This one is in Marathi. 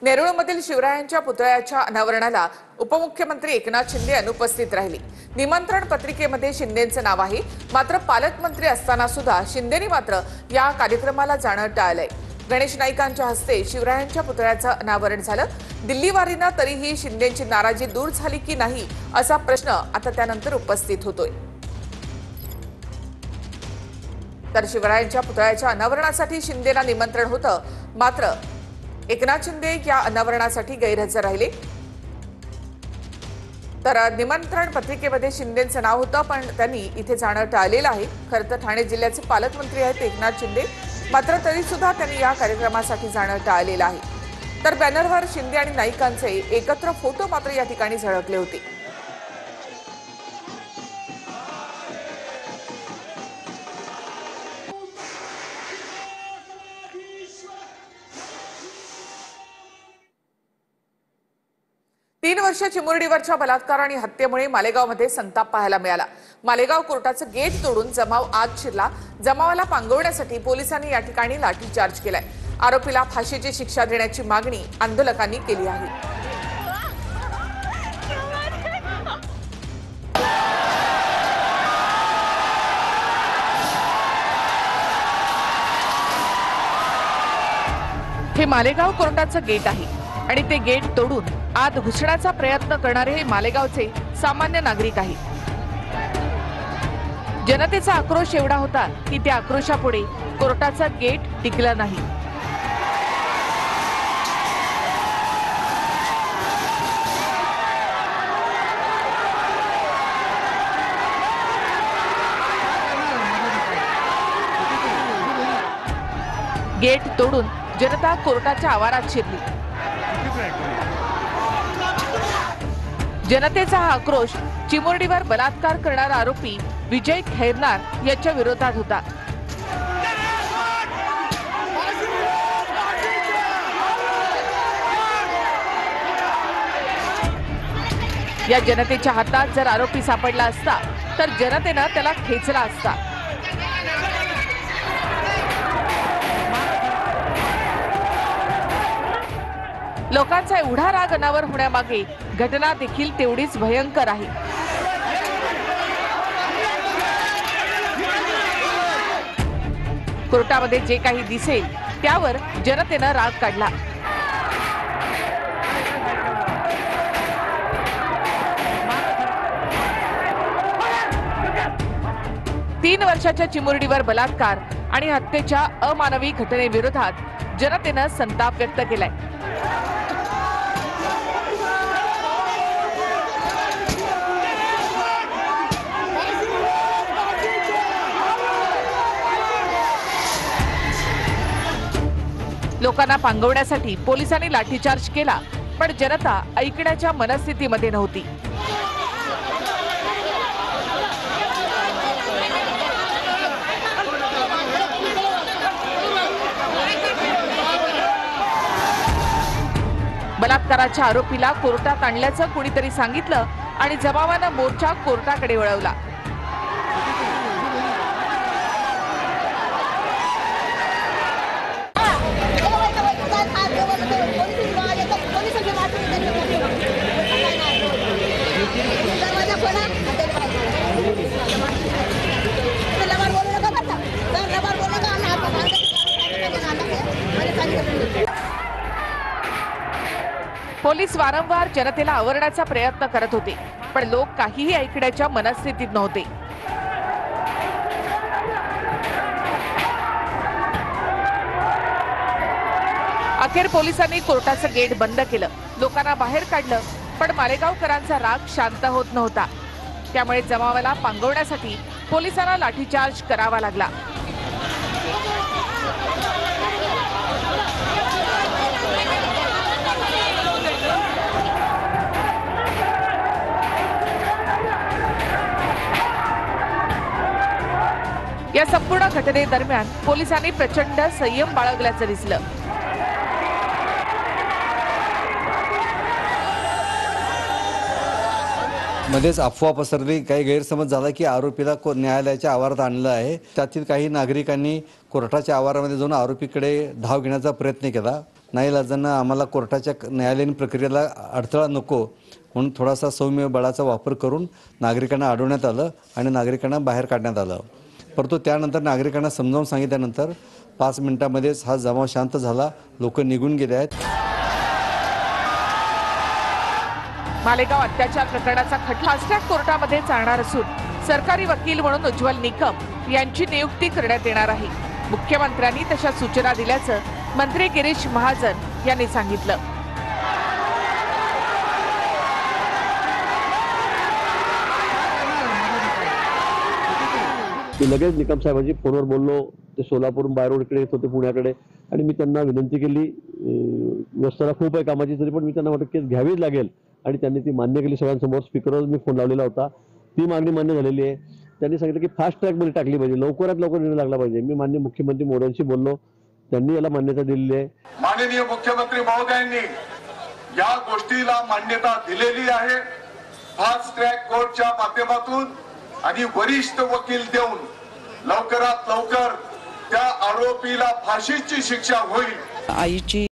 नेरुळमधील शिवरायांच्या पुतळ्याच्या अनावरणाला उपमुख्यमंत्री एकनाथ शिंदे अनुपस्थित राहिले। निमंत्रण पत्रिकेमध्ये शिंदेंचे नाव आहे, मात्र पालकमंत्री असताना सुद्धा शिंदेंनी मात्र या कार्यक्रमाला जाणं टाळलंय। गणेश नाईकांच्या हस्ते शिवरायांच्या पुतळ्याचं अनावरण झालं। दिल्ली वारीनं तरीही शिंदेंची नाराजी दूर झाली की नाही असा प्रश्न आता त्यानंतर उपस्थित होतोय। तर शिवरायांच्या पुतळ्याच्या अनावरणासाठी शिंदेंना निमंत्रण होतं, मात्र एकनाथ शिंदे या अनावरणासाठी गैरहजर राहिले। तर निमंत्रण पत्रिकेमध्ये शिंदेंचं नाव होतं, पण त्यांनी इथे जाणं टाळलेलं आहे। खरं तर ठाणे जिल्ह्याचे पालकमंत्री आहेत एकनाथ शिंदे, मात्र तरी सुद्धा त्यांनी या कार्यक्रमासाठी जाणं टाळलेलं आहे। तर बॅनरवर शिंदे आणि नाईकांचे एकत्र फोटो मात्र या ठिकाणी झळकले होते। तीन वर्ष चिमुरडीवरच्या बलात्कार आणि हत्येमुळे मालेगावमध्ये संताप पाहायला मिळाला। मालेगाव कोर्टाचं गेट तोडून जमाव आत शिरला। जमावाला पांगवण्यासाठी पोलिसांनी या ठिकाणी लाठीचार्ज केलाय। आरोपीला फाशीची शिक्षा देण्याची मागणी आंदोलकांनी केली आहे। हे मालेगाव कोर्टाचं गेट आहे आणि ते गेट तोडून आत घुसण्याचा प्रयत्न करणारे हे मालेगावचे सामान्य नागरिक आहेत। जनतेचा आक्रोश एवढा होता की त्या आक्रोशापुढे कोर्टाचा गेट टिकला नाही। गेट तोडून जनता कोर्टाच्या आवारात शिरली। जनतेचा हा आक्रोश चिमुरडीवर बलात्कार करणारा आरोपी विजय खैरनार याच्या विरोधात होता। या जनतेच्या हातात जर आरोपी सापडला असता तर जनतेनं त्याला खेचला असता। लोकांचा एवढा राग अनावर होण्यामागे घटना देखील तेवढीच भयंकर आहे। कोर्टामध्ये जे काही दिसेल त्यावर जनतेनं राग काढला। तीन वर्षाच्या चिमुरडीवर बलात्कार आणि हत्येच्या अमानवी घटनेविरोधात जनतेनं संताप व्यक्त केलाय। लोकांना पांगवण्यासाठी पोलिसांनी लाठीचार्ज केला, पण जनता ऐकण्याच्या मनस्थितीमध्ये नव्हती। बलात्काराच्या आरोपीला कोर्टात आणल्याचं कुणीतरी सांगितलं आणि जमावानं मोर्चा कोर्टाकडे वळवला। पोलीस वारंवार जनतेला आवरण्याचा प्रयत्न करत होते, पण लोक काहीही ऐकण्याच्या मनस्थितीत नव्हते। अखेर पोलिसांनी कोर्टाचं गेट बंद केलं, लोकांना बाहेर काढलं, पण मालेगावकरांचा राग शांत होत नव्हता। त्यामुळे जमावाला पांगवण्यासाठी पोलिसांना लाठीचार्ज करावा लागला। या संपूर्ण घटनेदरम्यान पोलिसांनी प्रचंड संयम बाळगल्याचं दिसलं। मध्येच अफवा पसरली, काही गैरसमज झाला की आरोपीला न्यायालयाच्या आवारात आणलं आहे। त्यातील काही नागरिकांनी कोर्टाच्या आवारामध्ये जाऊन आरोपीकडे धाव घेण्याचा प्रयत्न केला। नाईलाजानं आम्हाला कोर्टाच्या न्यायालयीन प्रक्रियेला अडथळा नको म्हणून थोडासा सौम्य बळाचा वापर करून नागरिकांना अडवण्यात आलं आणि नागरिकांना बाहेर काढण्यात आलं. परंतु त्यानंतर नागरिकांना समजावून सांगितल्यानंतर 5 मिनिटांमध्येच हा जमाव शांत झाला. लोक निघून गेले आहेत. मालेगाव अत्याचार प्रकरणाचा खटला फास्ट-ट्रॅक कोर्टामध्ये चालणार असून सरकारी वकील म्हणून उज्ज्वल निकम यांची नियुक्ती करण्यात येणार आहे. मुख्यमंत्र्यांनी तशा सूचना दिल्याचं मंत्री गिरीश महाजन यांनी सांगितलं. मी लगेच निकम साहेबांची फोनवर बोललो. ते सोलापूरहून बाय रोडकडे येत होते पुण्याकडे आणि मी त्यांना विनंती केली. व्यवस्था खूप आहे कामाची, तरी पण मी त्यांना म्हटलं केस घ्यावीच लागेल आणि त्यांनी ती मान्य केली. सगळ्यांसमोर स्पीकरवर मी फोन लावलेला होता. ती मागणी मान्य झालेली आहे. त्यांनी सांगितलं की फास्ट ट्रॅकमध्ये टाकली पाहिजे, लवकरात लवकर निर्णय लागला पाहिजे. मी माननीय मुख्यमंत्री मोदींशी बोललो, त्यांनी याला मान्यता दिलेली आहे. माननीय मुख्यमंत्री महोदयांनी या गोष्टीला मान्यता दिलेली आहे. फास्ट ट्रॅक कोर्टच्या माध्यमातून आणि वरिष्ठ वकील देऊन लवकरात लवकर त्या आरोपीला फाशीची शिक्षा होईल. आईची